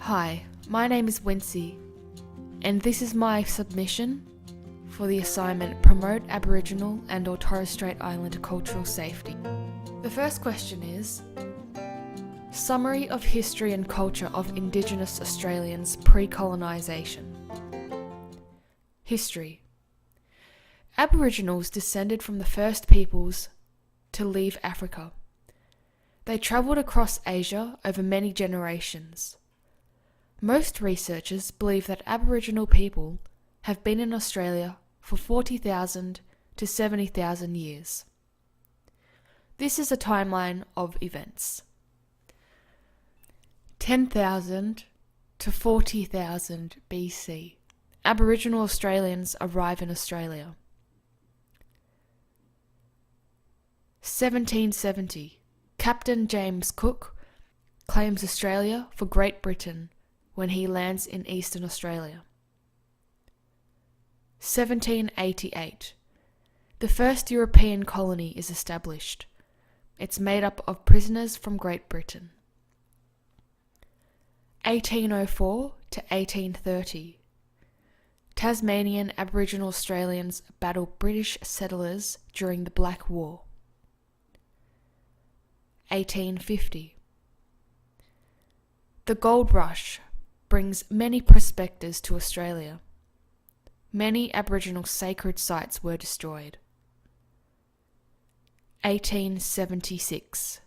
Hi, my name is Wincy, and this is my submission for the assignment Promote Aboriginal and or Torres Strait Islander Cultural Safety. The first question is, Summary of History and Culture of Indigenous Australians Pre-colonisation. History. Aboriginals descended from the first peoples to leave Africa. They travelled across Asia over many generations. Most researchers believe that Aboriginal people have been in Australia for 40,000 to 70,000 years. This is a timeline of events. 10,000 to 40,000 BC. Aboriginal Australians arrive in Australia. 1770. Captain James Cook claims Australia for Great Britain when he lands in Eastern Australia. 1788. The first European colony is established. It's made up of prisoners from Great Britain. 1804 to 1830. Tasmanian Aboriginal Australians battle British settlers during the Black War. 1850. The Gold Rush brings many prospectors to Australia. Many Aboriginal sacred sites were destroyed. 1876.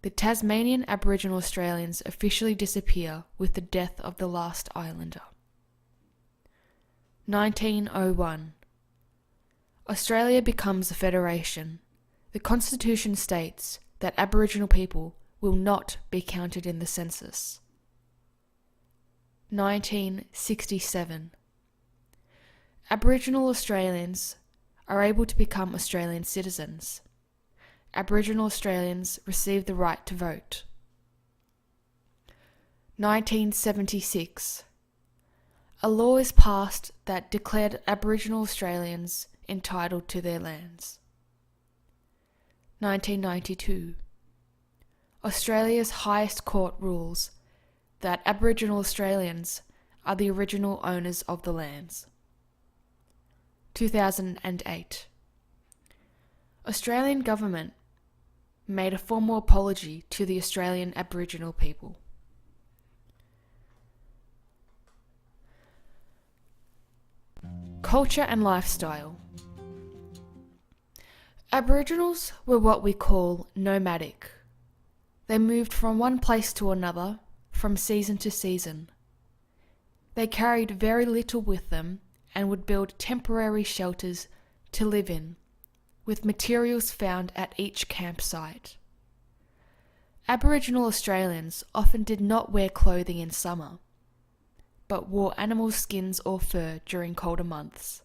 The Tasmanian Aboriginal Australians officially disappear with the death of the last islander. 1901. Australia becomes a federation. The Constitution states that Aboriginal people will not be counted in the census. 1967. Aboriginal Australians are able to become Australian citizens. Aboriginal Australians receive the right to vote. 1976. A law is passed that declared Aboriginal Australians entitled to their lands. 1992. Australia's highest court rules that Aboriginal Australians are the original owners of the lands. 2008. Australian government made a formal apology to the Australian Aboriginal people. Culture and lifestyle. Aboriginals were what we call nomadic. They moved from one place to another, from season to season. They carried very little with them and would build temporary shelters to live in, with materials found at each campsite. Aboriginal Australians often did not wear clothing in summer, but wore animal skins or fur during colder months.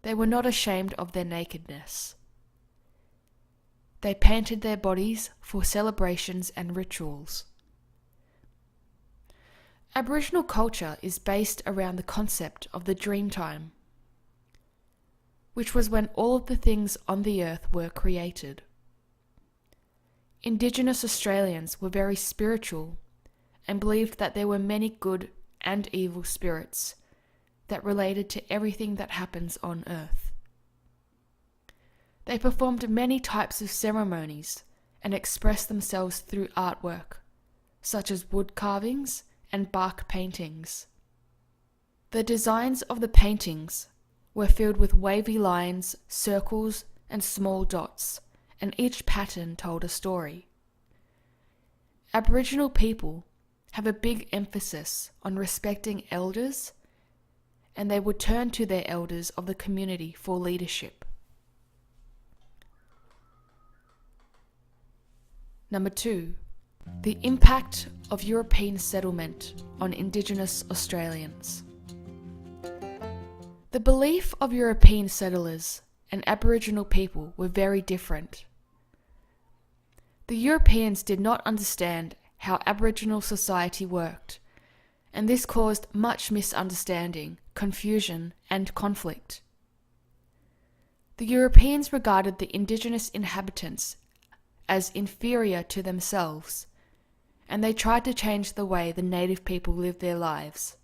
They were not ashamed of their nakedness. They painted their bodies for celebrations and rituals. Aboriginal culture is based around the concept of the dream time, which was when all of the things on the earth were created. Indigenous Australians were very spiritual and believed that there were many good and evil spirits that related to everything that happens on earth. They performed many types of ceremonies and expressed themselves through artwork, such as wood carvings and bark paintings. The designs of the paintings were filled with wavy lines, circles, and small dots, and each pattern told a story. Aboriginal people have a big emphasis on respecting elders, and they would turn to their elders of the community for leadership. Number 2. The impact of European settlement on Indigenous Australians. The belief of European settlers and Aboriginal people were very different. The Europeans did not understand how Aboriginal society worked, and this caused much misunderstanding, confusion, and conflict. The Europeans regarded the Indigenous inhabitants as inferior to themselves, and they tried to change the way the native people lived their lives.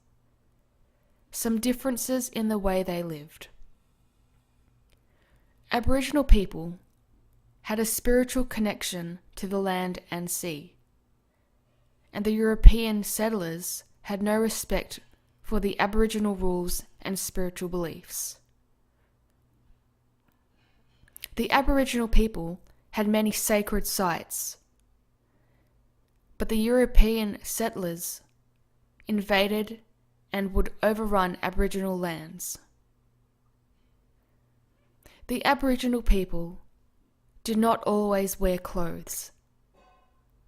Some differences in the way they lived. Aboriginal people had a spiritual connection to the land and sea, and the European settlers had no respect for the Aboriginal rules and spiritual beliefs. The Aboriginal people had many sacred sites, but the European settlers invaded and would overrun Aboriginal lands. The Aboriginal people did not always wear clothes.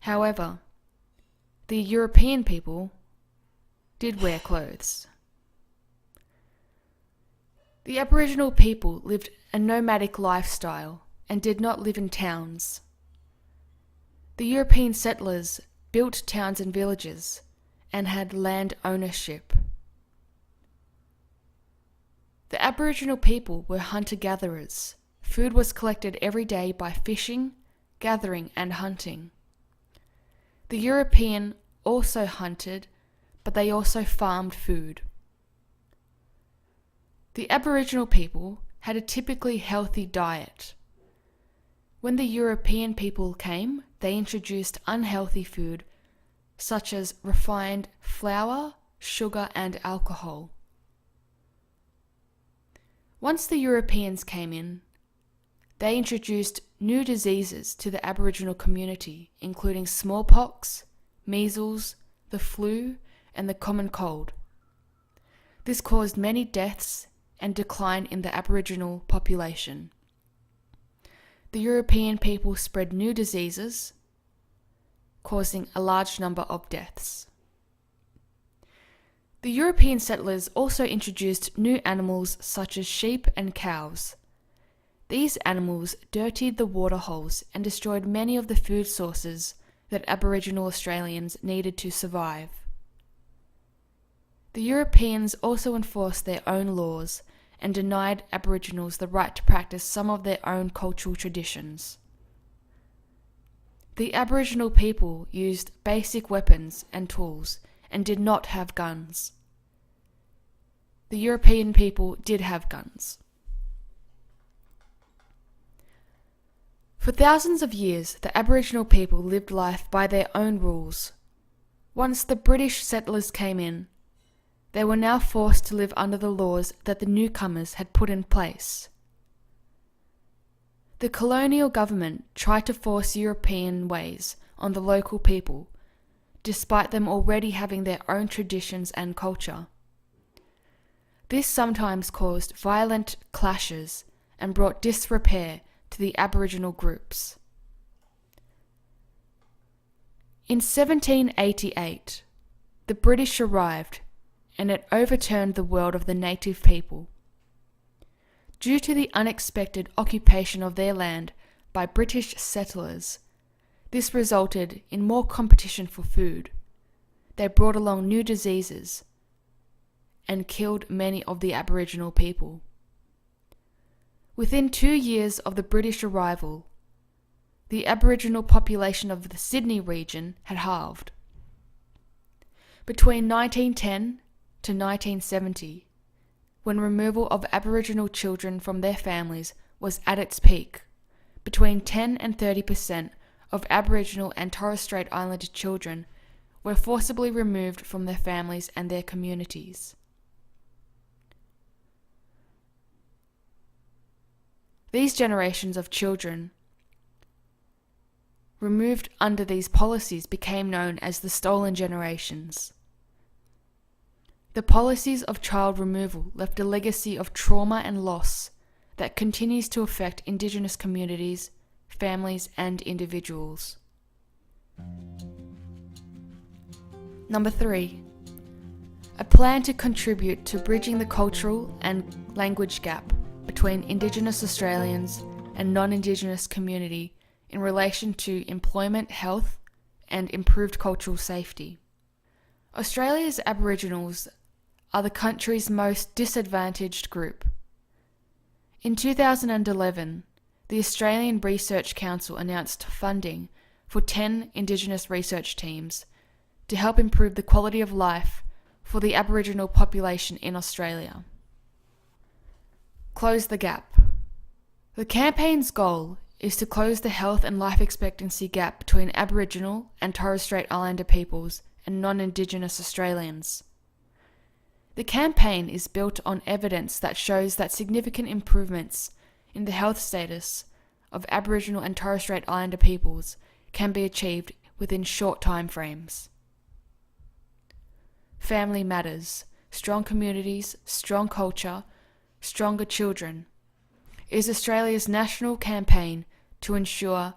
However, the European people did wear clothes. The Aboriginal people lived a nomadic lifestyle and did not live in towns. The European settlers built towns and villages and had land ownership. The Aboriginal people were hunter-gatherers. Food was collected every day by fishing, gathering, and hunting. The European also hunted, but they also farmed food. The Aboriginal people had a typically healthy diet. When the European people came, they introduced unhealthy food such as refined flour, sugar, and alcohol. Once the Europeans came in, they introduced new diseases to the Aboriginal community, including smallpox, measles, the flu, and the common cold. This caused many deaths and decline in the Aboriginal population. The European people spread new diseases, causing a large number of deaths. The European settlers also introduced new animals such as sheep and cows. These animals dirtied the waterholes and destroyed many of the food sources that Aboriginal Australians needed to survive. The Europeans also enforced their own laws and denied Aboriginals the right to practice some of their own cultural traditions. The Aboriginal people used basic weapons and tools and did not have guns. The European people did have guns. For thousands of years, the Aboriginal people lived life by their own rules. Once the British settlers came in, they were now forced to live under the laws that the newcomers had put in place. The colonial government tried to force European ways on the local people, despite them already having their own traditions and culture. This sometimes caused violent clashes and brought disrepair to the Aboriginal groups. In 1788, the British arrived and it overturned the world of the native people. Due to the unexpected occupation of their land by British settlers, this resulted in more competition for food. They brought along new diseases and killed many of the Aboriginal people. Within 2 years of the British arrival, the Aboriginal population of the Sydney region had halved. Between 1910 to 1970, when removal of Aboriginal children from their families was at its peak, between 10 and 30% of Aboriginal and Torres Strait Islander children were forcibly removed from their families and their communities. These generations of children removed under these policies became known as the stolen generations. The policies of child removal left a legacy of trauma and loss that continues to affect Indigenous communities, families, and individuals. Number 3. A plan to contribute to bridging the cultural and language gap between Indigenous Australians and non-Indigenous community in relation to employment, health, and improved cultural safety. Australia's Aboriginals are the country's most disadvantaged group. In 2011, the Australian Research Council announced funding for 10 Indigenous research teams to help improve the quality of life for the Aboriginal population in Australia. Close the gap. The campaign's goal is to close the health and life expectancy gap between Aboriginal and Torres Strait Islander peoples and non-indigenous Australians. The campaign is built on evidence that shows that significant improvements in the health status of Aboriginal and Torres Strait Islander peoples can be achieved within short time frames. Family matters. Strong communities, strong culture, stronger children is Australia's national campaign to ensure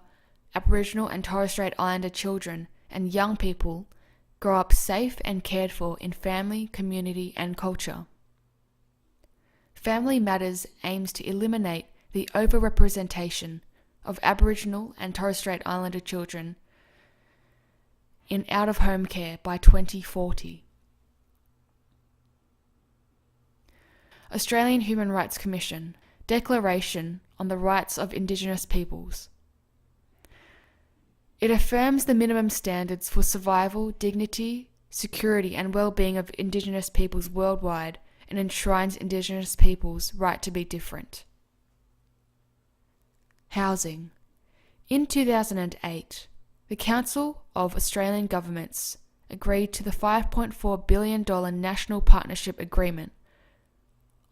Aboriginal and Torres Strait Islander children and young people grow up safe and cared for in family, community and culture. Family Matters aims to eliminate the overrepresentation of Aboriginal and Torres Strait Islander children in out-of-home care by 2040. Australian Human Rights Commission Declaration on the Rights of Indigenous Peoples. It affirms the minimum standards for survival, dignity, security and well-being of Indigenous peoples worldwide and enshrines Indigenous peoples' right to be different. Housing. In 2008, the Council of Australian Governments agreed to the $5.4 billion National Partnership Agreement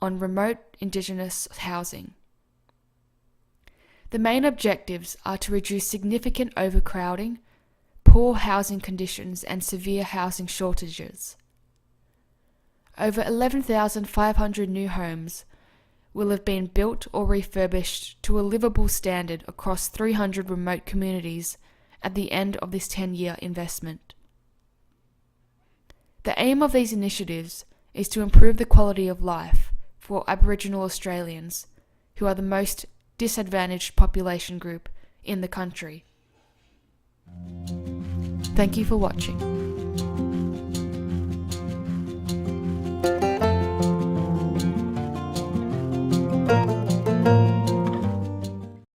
on remote Indigenous housing. The main objectives are to reduce significant overcrowding, poor housing conditions and severe housing shortages. Over 11,500 new homes will have been built or refurbished to a livable standard across 300 remote communities at the end of this 10-year investment. The aim of these initiatives is to improve the quality of life for Aboriginal Australians, who are the most disadvantaged population group in the country. Thank you for watching.